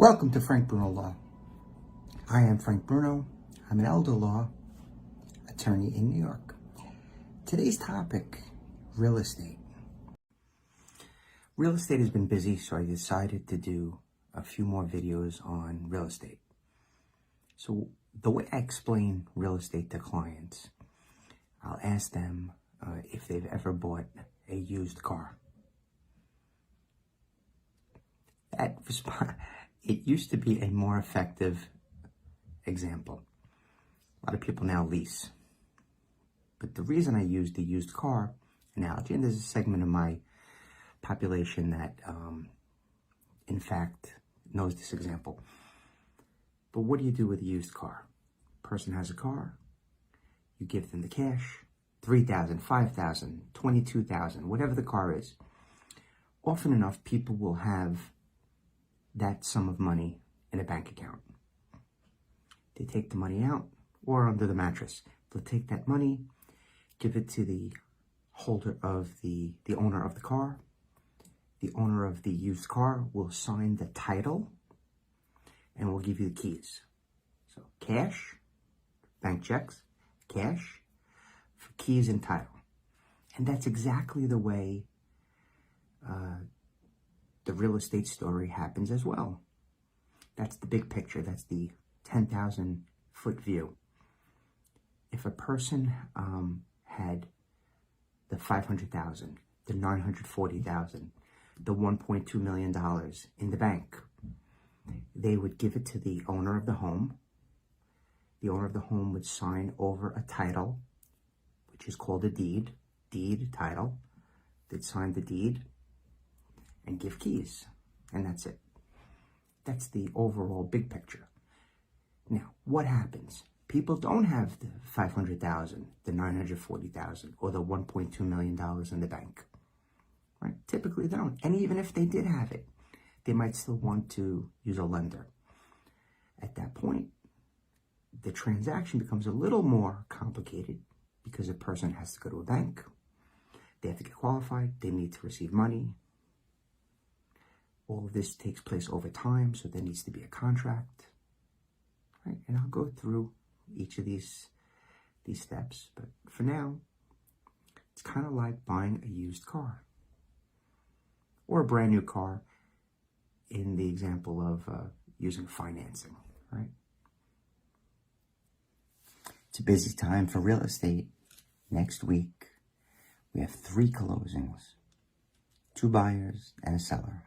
Welcome to Frank Bruno Law. I am Frank Bruno. I'm an elder law attorney in New York. Today's topic, real estate. Real estate has been busy, so I decided to do a few more videos on real estate. So the way I explain real estate to clients, I'll ask them if they've ever bought a used car. It used to be a more effective example. A lot of people now lease. But the reason I use the used car analogy, and there's a segment of my population that, in fact, knows this example. But what do you do with a used car? Person has a car, you give them the cash, $3,000, $5,000, $22,000, whatever the car is. Often enough, people will have that sum of money in a bank account. They take the money out or under the mattress. They'll take that money, give it to the holder of the owner of the car. The owner of the used car will sign the title and will give you the keys. So cash, bank checks, cash, for keys and title. And that's exactly the way the real estate story happens as well. That's the big picture. That's the 10,000 foot view. If a person had the $500,000, the $940,000, the $1.2 million in the bank, they would give it to the owner of the home. The owner of the home would sign over a title, which is called a deed title. They'd sign the deed and give keys, and that's it. That's the overall big picture. Now, what happens? People don't have the $500,000, the $940,000, or the $1.2 million in the bank, right? Typically, they don't. And even if they did have it, they might still want to use a lender. At that point, the transaction becomes a little more complicated because a person has to go to a bank. They have to get qualified. They need to receive money. All of this takes place over time, so there needs to be a contract, right? And I'll go through each of these steps, but for now, it's kind of like buying a used car or a brand new car in the example of using financing, right? It's a busy time for real estate. Next week, we have 3 closings, 2 buyers and a seller.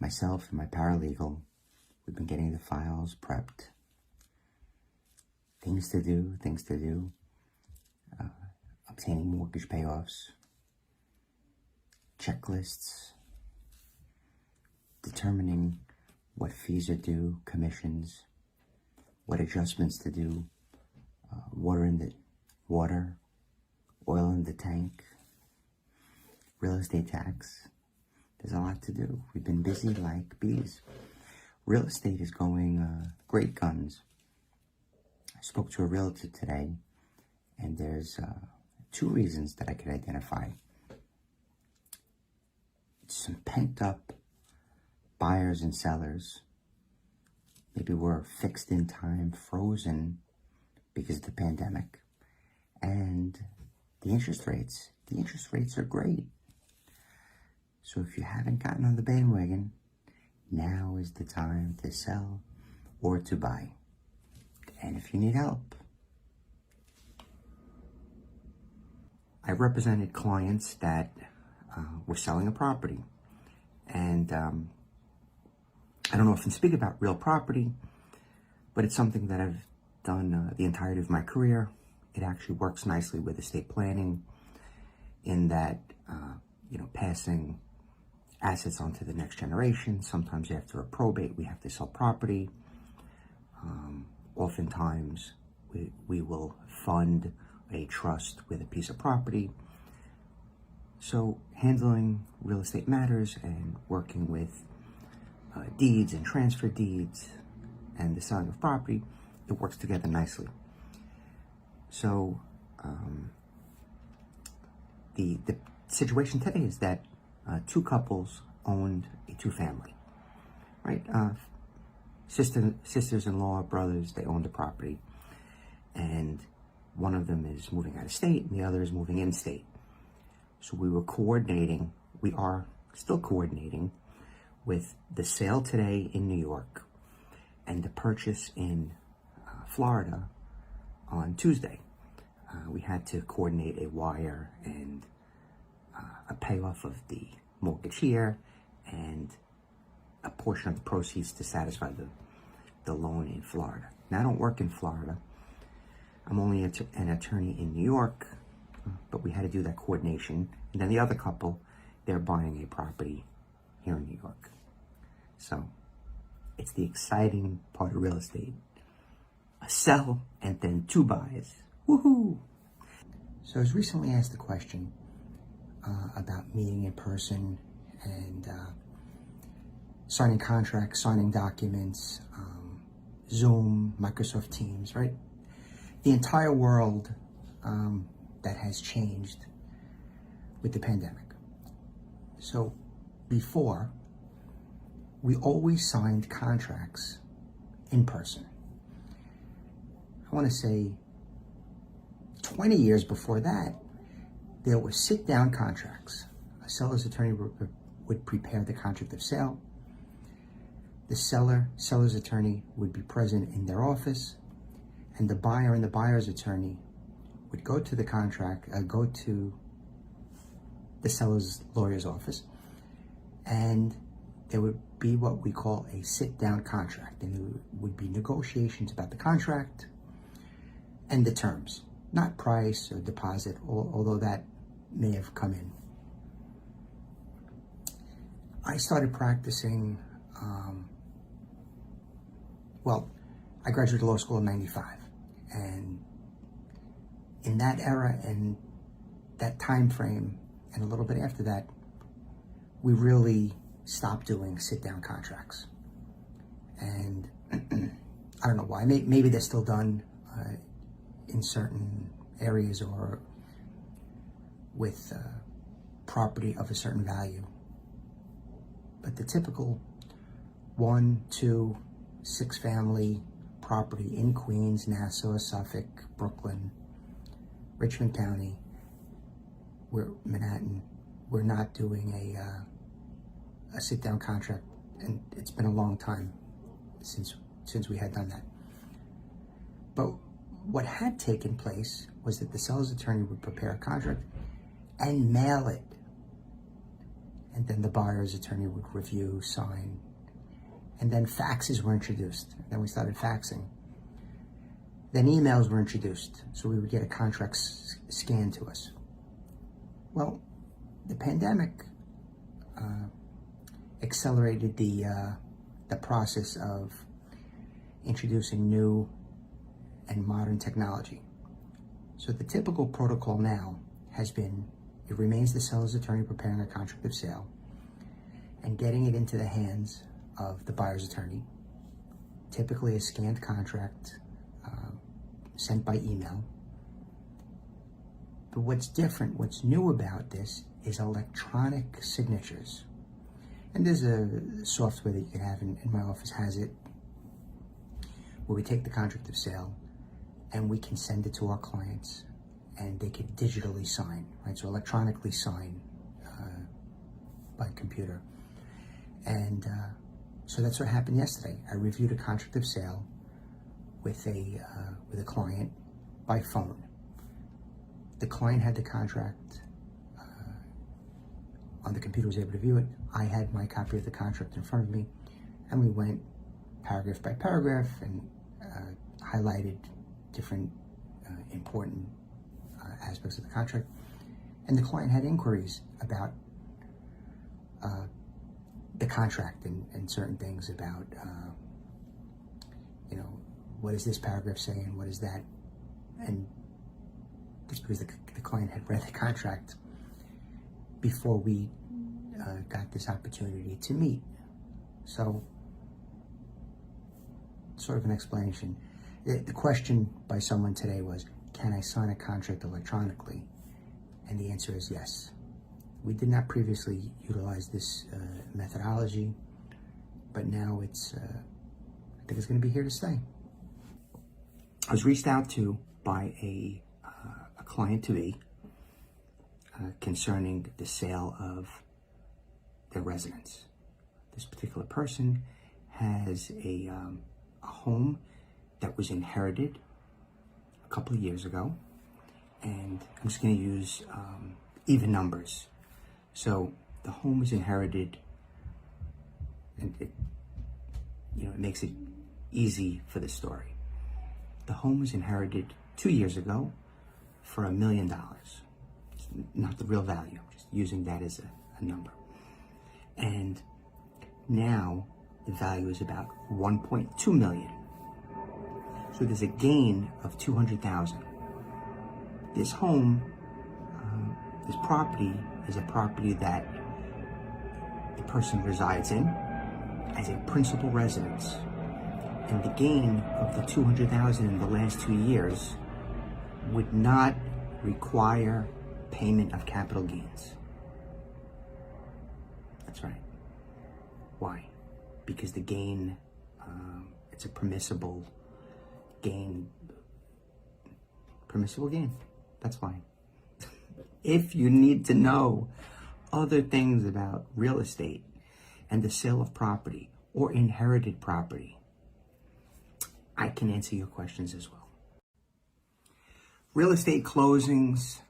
Myself and my paralegal, we've been getting the files prepped. Things to do, obtaining mortgage payoffs, checklists, determining what fees are due, commissions, what adjustments to do, water, oil in the tank, real estate tax. There's a lot to do. We've been busy like bees. Real estate is going great guns. I spoke to a realtor today, and there's 2 reasons that I could identify. Some pent up buyers and sellers. Maybe we're fixed in time, frozen because of the pandemic. And the interest rates. The interest rates are great. So if you haven't gotten on the bandwagon, now is the time to sell or to buy. And if you need help, I represented clients that were selling a property. And I don't often speak about real property, but it's something that I've done the entirety of my career. It actually works nicely with estate planning in that, passing assets onto the next generation. Sometimes after a probate, we have to sell property. Oftentimes, we will fund a trust with a piece of property. So handling real estate matters and working with deeds and transfer deeds and the selling of property, it works together nicely. So the situation today is that 2 couples owned a 2-family. right? Sisters-in-law, brothers, they own the property. And one of them is moving out of state and the other is moving in state. So we are still coordinating with the sale today in New York and the purchase in Florida on Tuesday. We had to coordinate a wire and a payoff of the mortgage here and a portion of the proceeds to satisfy the loan in Florida. Now, I don't work in Florida. I'm only an attorney in New York, but we had to do that coordination. And then the other couple, they're buying a property here in New York. So it's the exciting part of real estate. A sell and then 2 buys. Woohoo! So I was recently asked a question about meeting in person and signing contracts, signing documents, Zoom, Microsoft Teams, right? The entire world that has changed with the pandemic. So before, we always signed contracts in person. I want to say 20 years before that, there were sit-down contracts. A seller's attorney would prepare the contract of sale. The seller's attorney would be present in their office, and the buyer and the buyer's attorney would go to the seller's lawyer's office, and there would be what we call a sit-down contract, and there would be negotiations about the contract and the terms, not price or deposit, although that may have come in. I started practicing, I graduated law school in 95, and in that era and that time frame, and a little bit after that, we really stopped doing sit-down contracts. And I don't know why. Maybe they're still done in certain areas or with property of a certain value. But the typical 1, 2, 6 family property in Queens, Nassau, Suffolk, Brooklyn, Richmond County, Manhattan, we're not doing a sit-down contract, and it's been a long time since we had done that. But what had taken place was that the seller's attorney would prepare a contract and mail it, and then the buyer's attorney would review, sign, and then faxes were introduced. Then we started faxing. Then emails were introduced, so we would get a contract scanned to us. Well, the pandemic accelerated the process of introducing new and modern technology. So the typical protocol now has been, it remains the seller's attorney preparing a contract of sale and getting it into the hands of the buyer's attorney, typically a scanned contract sent by email. But what's different, what's new about this is electronic signatures. And there's a software that you can have, in my office has it, where we take the contract of sale and we can send it to our clients and they can digitally sign, right? So electronically sign by computer. And so that's what happened yesterday. I reviewed a contract of sale with a client by phone. The client had the contract on the computer, was able to view it. I had my copy of the contract in front of me, and we went paragraph by paragraph and highlighted different important aspects of the contract. And the client had inquiries about the contract and certain things about, what does this paragraph say and what is that? And it's because the client had read the contract before we got this opportunity to meet. So, sort of an explanation. The question by someone today was, can I sign a contract electronically? And the answer is yes. We did not previously utilize this methodology, but now it's, I think it's going to be here to stay. I was reached out to by a client-to-be concerning the sale of their residence. This particular person has a home that was inherited a couple of years ago, and I'm just going to use even numbers. So the home was inherited, and it makes it easy for the story. The home was inherited 2 years ago for $1 million. It's not the real value, just using that as a number. And now the value is about 1.2 million. So there's a gain of 200,000. This home, this property is a property that the person resides in as a principal residence. And the gain of the 200,000 in the last 2 years would not require payment of capital gains. That's right. Why? Because the gain, it's a permissible gain. Permissible gain. That's why. If you need to know other things about real estate and the sale of property or inherited property, I can answer your questions as well. Real estate closings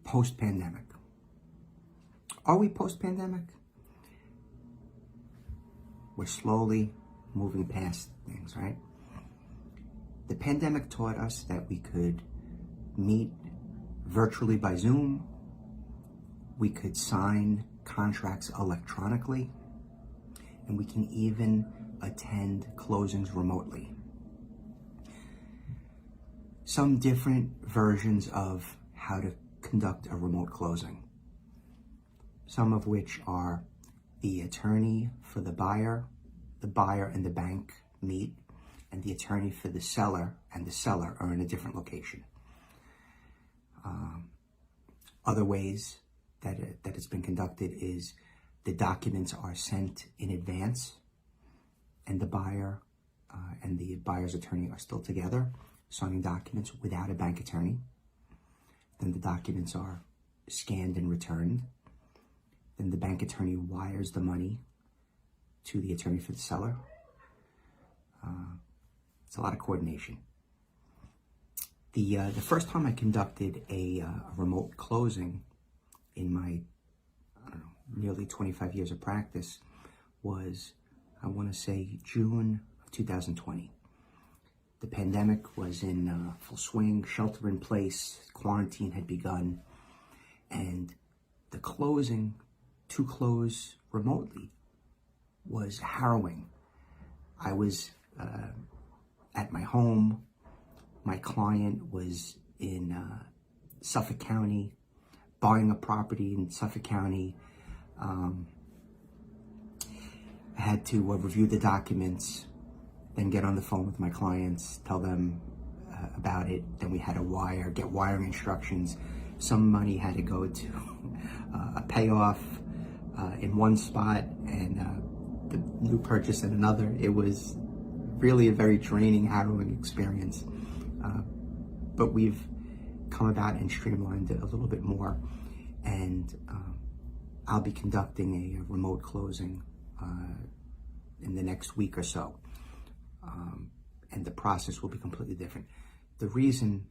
post-pandemic. Are we post-pandemic? We're slowly moving past things, right? The pandemic taught us that we could meet virtually by Zoom. We could sign contracts electronically, and we can even attend closings remotely. Some different versions of how to conduct a remote closing, some of which are the attorney for the buyer and the bank meet, and the attorney for the seller and the seller are in a different location. Other ways that it's been conducted is the documents are sent in advance, and the buyer and the buyer's attorney are still together, signing documents without a bank attorney. Then the documents are scanned and returned. Then the bank attorney wires the money to the attorney for the seller. It's a lot of coordination. The first time I conducted a remote closing in my, nearly 25 years of practice was, I want to say, June of 2020. The pandemic was in full swing, shelter in place, quarantine had begun, and the closing to close remotely was harrowing. I was at my home. My client was in Suffolk County, buying a property in Suffolk County. I had to review the documents, then get on the phone with my clients, tell them about it. Then we had to get wiring instructions. Some money had to go to a payoff in one spot and the new purchase in another. It was really a very draining, harrowing experience. But we've come about and streamlined it a little bit more. And I'll be conducting a remote closing in the next week or so. And the process will be completely different. The reason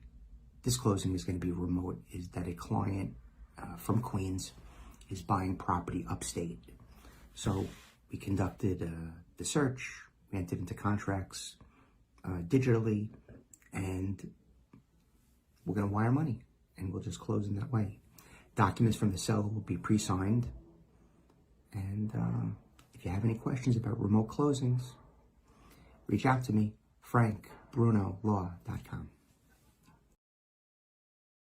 this closing is going to be remote is that a client from Queens is buying property upstate. So we conducted the search, we entered into contracts digitally, and we're going to wire money, and we'll just close in that way. Documents from the seller will be pre-signed. And if you have any questions about remote closings, reach out to me, frankbrunolaw.com.